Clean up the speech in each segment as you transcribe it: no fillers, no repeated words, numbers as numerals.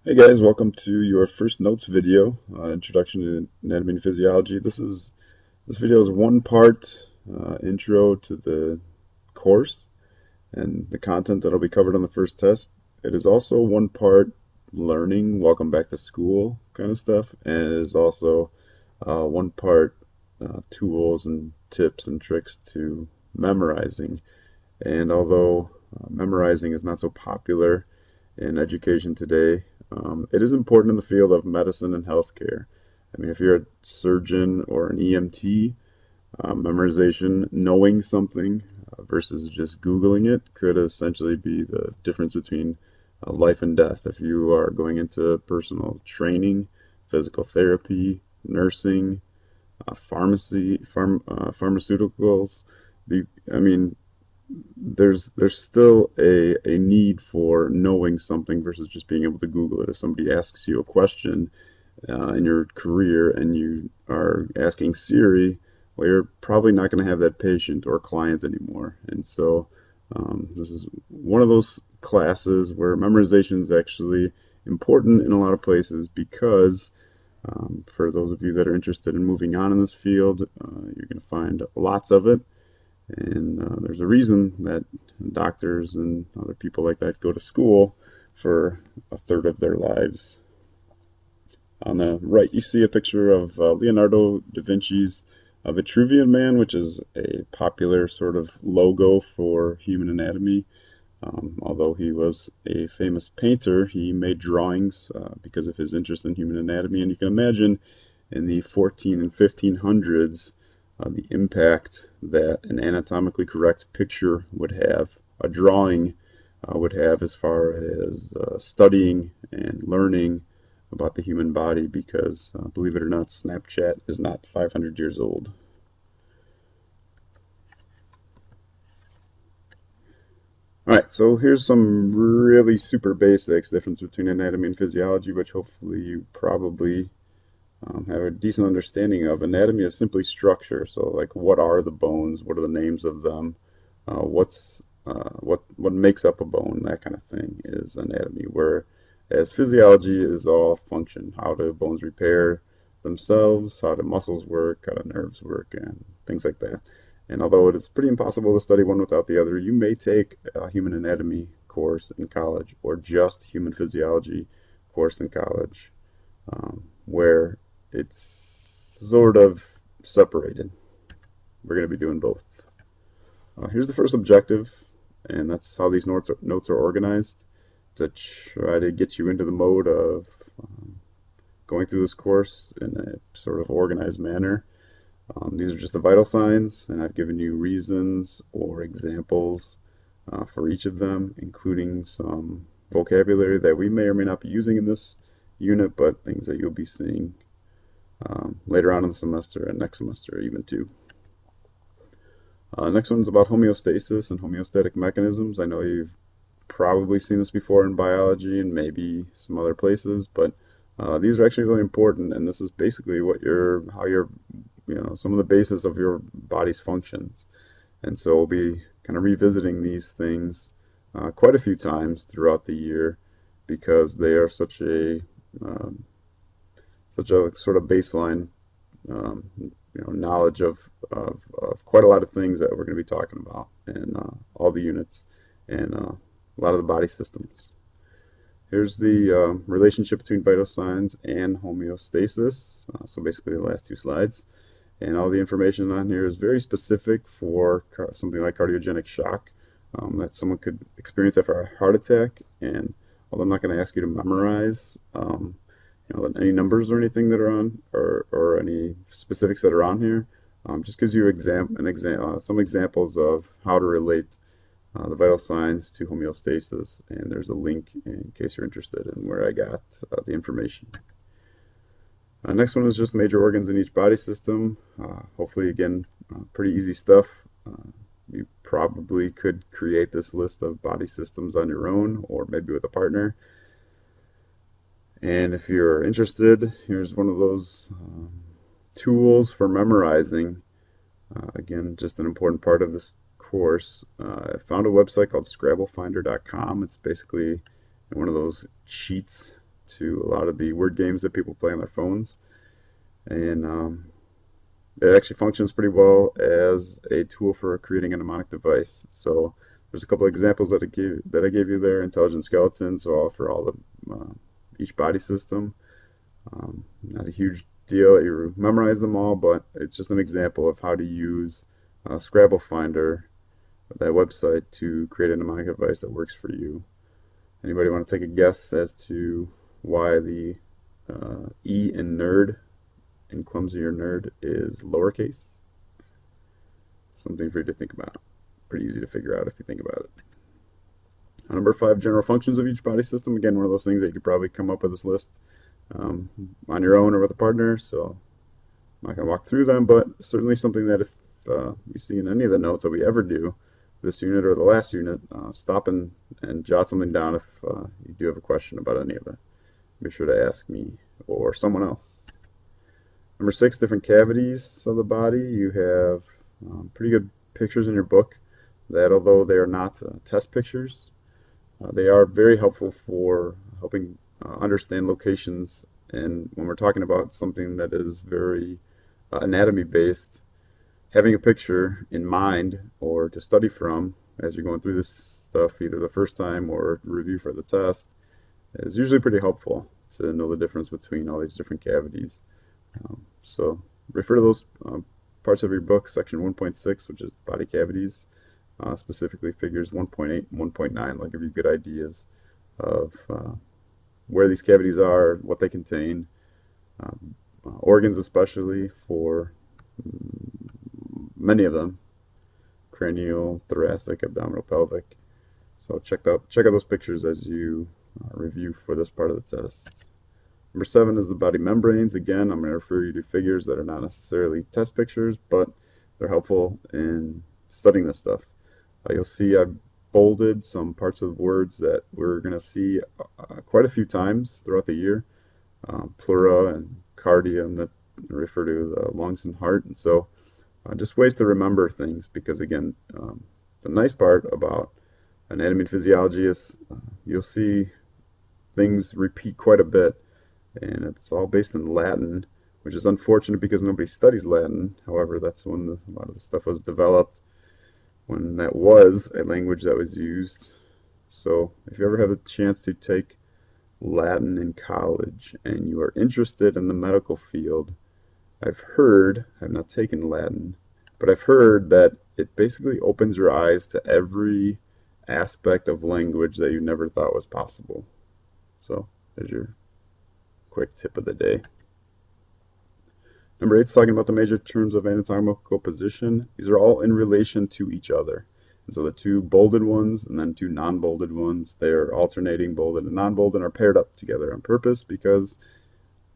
Hey guys, welcome to your first notes video, Introduction to Anatomy and Physiology. This video is one part intro to the course and the content that'll be covered on the first test. It is also one part learning, welcome back to school kind of stuff, and it is also one part tools and tips and tricks to memorizing. And although memorizing is not so popular in education today, it is important in the field of medicine and healthcare. I mean, if you're a surgeon or an EMT, memorization, knowing something versus just Googling it could essentially be the difference between life and death. If you are going into personal training, physical therapy, nursing, pharmaceuticals, I mean, there's still a need for knowing something versus just being able to Google it. If somebody asks you a question in your career and you are asking Siri, well, you're probably not going to have that patient or client anymore. And so this is one of those classes where memorization is actually important in a lot of places because for those of you that are interested in moving on in this field, you're going to find lots of it. And there's a reason that doctors and other people like that go to school for a third of their lives. On the right, you see a picture of Leonardo da Vinci's Vitruvian Man, which is a popular sort of logo for human anatomy. Although he was a famous painter, he made drawings because of his interest in human anatomy. And you can imagine in the 14 and 1500s, the impact that an anatomically correct picture would have, a drawing would have as far as studying and learning about the human body because, believe it or not, Snapchat is not 500 years old. Alright, so here's some really super basics difference between anatomy and physiology, which hopefully you probably have a decent understanding of. Anatomy is simply structure. So, like, what are the bones? What are the names of them? What makes up a bone? That kind of thing is anatomy. Whereas physiology is all function. How do bones repair themselves? How do muscles work? How do nerves work? And things like that. And although it is pretty impossible to study one without the other, you may take a human anatomy course in college or just human physiology course in college, where it's sort of separated. We're going to be doing both. Here's the first objective, and that's how these notes are organized to try to get you into the mode of going through this course in a sort of organized manner. These are just the vital signs, and I've given you reasons or examples for each of them, including some vocabulary that we may or may not be using in this unit, but things that you'll be seeing later on in the semester and next semester even too. Next one's about homeostasis and homeostatic mechanisms. I know you've probably seen this before in biology and maybe some other places, but these are actually really important, and this is basically some of the basis of your body's functions. And so we'll be kind of revisiting these things quite a few times throughout the year because they are such a sort of baseline knowledge of quite a lot of things that we're going to be talking about in all the units and a lot of the body systems. Here's the relationship between vital signs and homeostasis. So basically the last two slides. And all the information on here is very specific for something like cardiogenic shock that someone could experience after a heart attack. And although I'm not going to ask you to memorize any numbers or anything that are on, or any specifics that are on here, just gives you some examples of how to relate the vital signs to homeostasis. And there's a link in case you're interested in where I got the information. Next one is just major organs in each body system. Hopefully, again, pretty easy stuff. You probably could create this list of body systems on your own or maybe with a partner. And if you're interested, here's one of those tools for memorizing. Again, just an important part of this course. I found a website called scrabblefinder.com. It's basically one of those cheats to a lot of the word games that people play on their phones. And it actually functions pretty well as a tool for creating a mnemonic device. So there's a couple of examples that I gave you there. Intelligent skeletons, so all for all the each body system. Not a huge deal that you memorize them all, but it's just an example of how to use Scrabble Finder, that website, to create a mnemonic device that works for you. Anybody want to take a guess as to why the E in nerd, in clumsy or nerd, is lowercase? Something for you to think about. Pretty easy to figure out if you think about it. Number 5, general functions of each body system. Again, one of those things that you could probably come up with this list on your own or with a partner, so I'm not going to walk through them, but certainly something that if you see in any of the notes that we ever do, this unit or the last unit, stop and jot something down if you do have a question about any of it. Be sure to ask me or someone else. Number 6, different cavities of the body. You have pretty good pictures in your book that, although they are not test pictures, they are very helpful for helping understand locations. And when we're talking about something that is very anatomy based, having a picture in mind or to study from as you're going through this stuff either the first time or review for the test is usually pretty helpful to know the difference between all these different cavities. So refer to those parts of your book, section 1.6, which is body cavities, specifically figures 1.8 and 1.9. They'll give you good ideas of where these cavities are, what they contain, organs especially for many of them: cranial, thoracic, abdominal, pelvic. So check out those pictures as you review for this part of the test. Number 7 is the body membranes. Again, I'm going to refer you to figures that are not necessarily test pictures, but they're helpful in studying this stuff. You'll see I've bolded some parts of words that we're going to see quite a few times throughout the year. Pleura and cardium that refer to the lungs and heart. And so just ways to remember things, because again, the nice part about anatomy and physiology is you'll see things repeat quite a bit, and it's all based in Latin, which is unfortunate because nobody studies Latin. However, that's when a lot of the stuff was developed, when that was a language that was used. So if you ever have a chance to take Latin in college and you are interested in the medical field, I've not taken Latin, but I've heard that it basically opens your eyes to every aspect of language that you never thought was possible. So there's your quick tip of the day. Number 8 is talking about the major terms of anatomical position. These are all in relation to each other. And so the 2 bolded ones and then 2 non-bolded ones, they are alternating. Bolded and non-bolded are paired up together on purpose because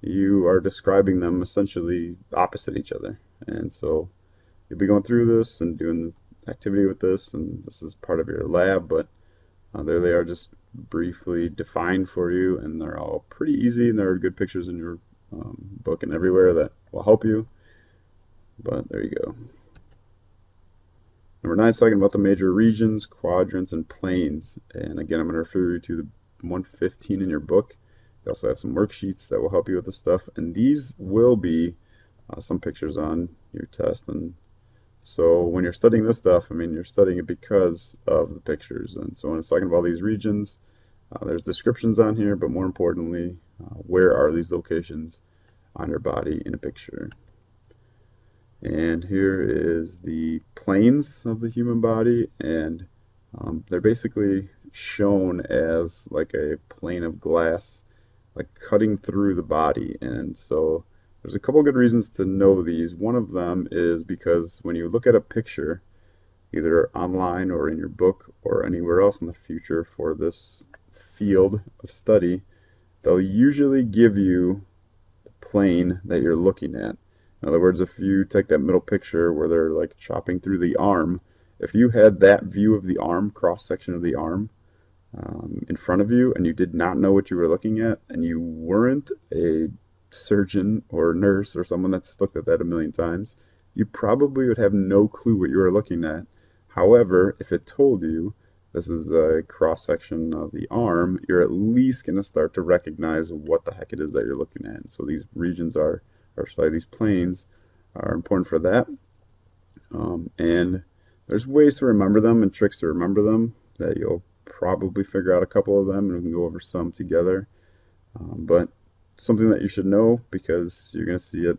you are describing them essentially opposite each other. And so you'll be going through this and doing the activity with this, and this is part of your lab, but there they are, just briefly defined for you, and they're all pretty easy, and there are good pictures in your book and everywhere that will help you. But there you go. Number 9 is talking about the major regions, quadrants, and planes. And again, I'm going to refer you to the 115 in your book. You also have some worksheets that will help you with this stuff, and these will be some pictures on your test. And so when you're studying this stuff, I mean, you're studying it because of the pictures. And so when it's talking about these regions, there's descriptions on here, but more importantly, where are these locations on your body in a picture? And here is the planes of the human body, and they're basically shown as like a plane of glass, like cutting through the body. And so there's a couple good reasons to know these. One of them is because when you look at a picture, either online or in your book or anywhere else in the future for this field of study, they'll usually give you the plane that you're looking at. In other words, if you take that middle picture where they're like chopping through the arm, if you had that view of the arm, cross-section of the arm, in front of you, and you did not know what you were looking at, and you weren't a surgeon or nurse or someone that's looked at that a million times, you probably would have no clue what you were looking at. However, if it told you this is a cross-section of the arm, you're at least going to start to recognize what the heck it is that you're looking at. So these regions or sorry, these planes are important for that. And there's ways to remember them and tricks to remember them that you'll probably figure out a couple of them, and we can go over some together. But something that you should know, because you're going to see it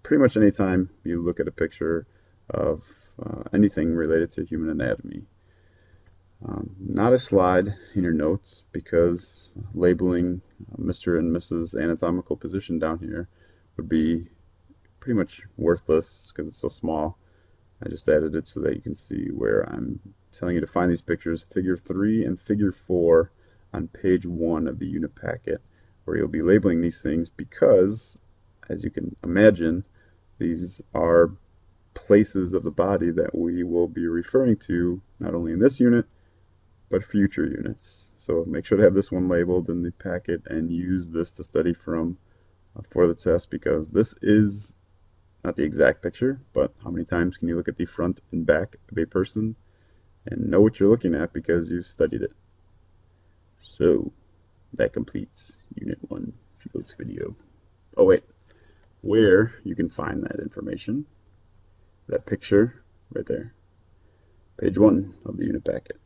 pretty much anytime you look at a picture of anything related to human anatomy. Not a slide in your notes, because labeling Mr. and Mrs. anatomical position down here would be pretty much worthless because it's so small. I just added it so that you can see where I'm telling you to find these pictures, figure 3 and figure 4 on page 1 of the unit packet, where you'll be labeling these things because, as you can imagine, these are places of the body that we will be referring to not only in this unit, but future units. So make sure to have this one labeled in the packet and use this to study from for the test, because this is not the exact picture, but how many times can you look at the front and back of a person and know what you're looking at because you've studied it? So that completes Unit 1 Fields video. Oh wait, where you can find that information, that picture right there, page 1 of the unit packet.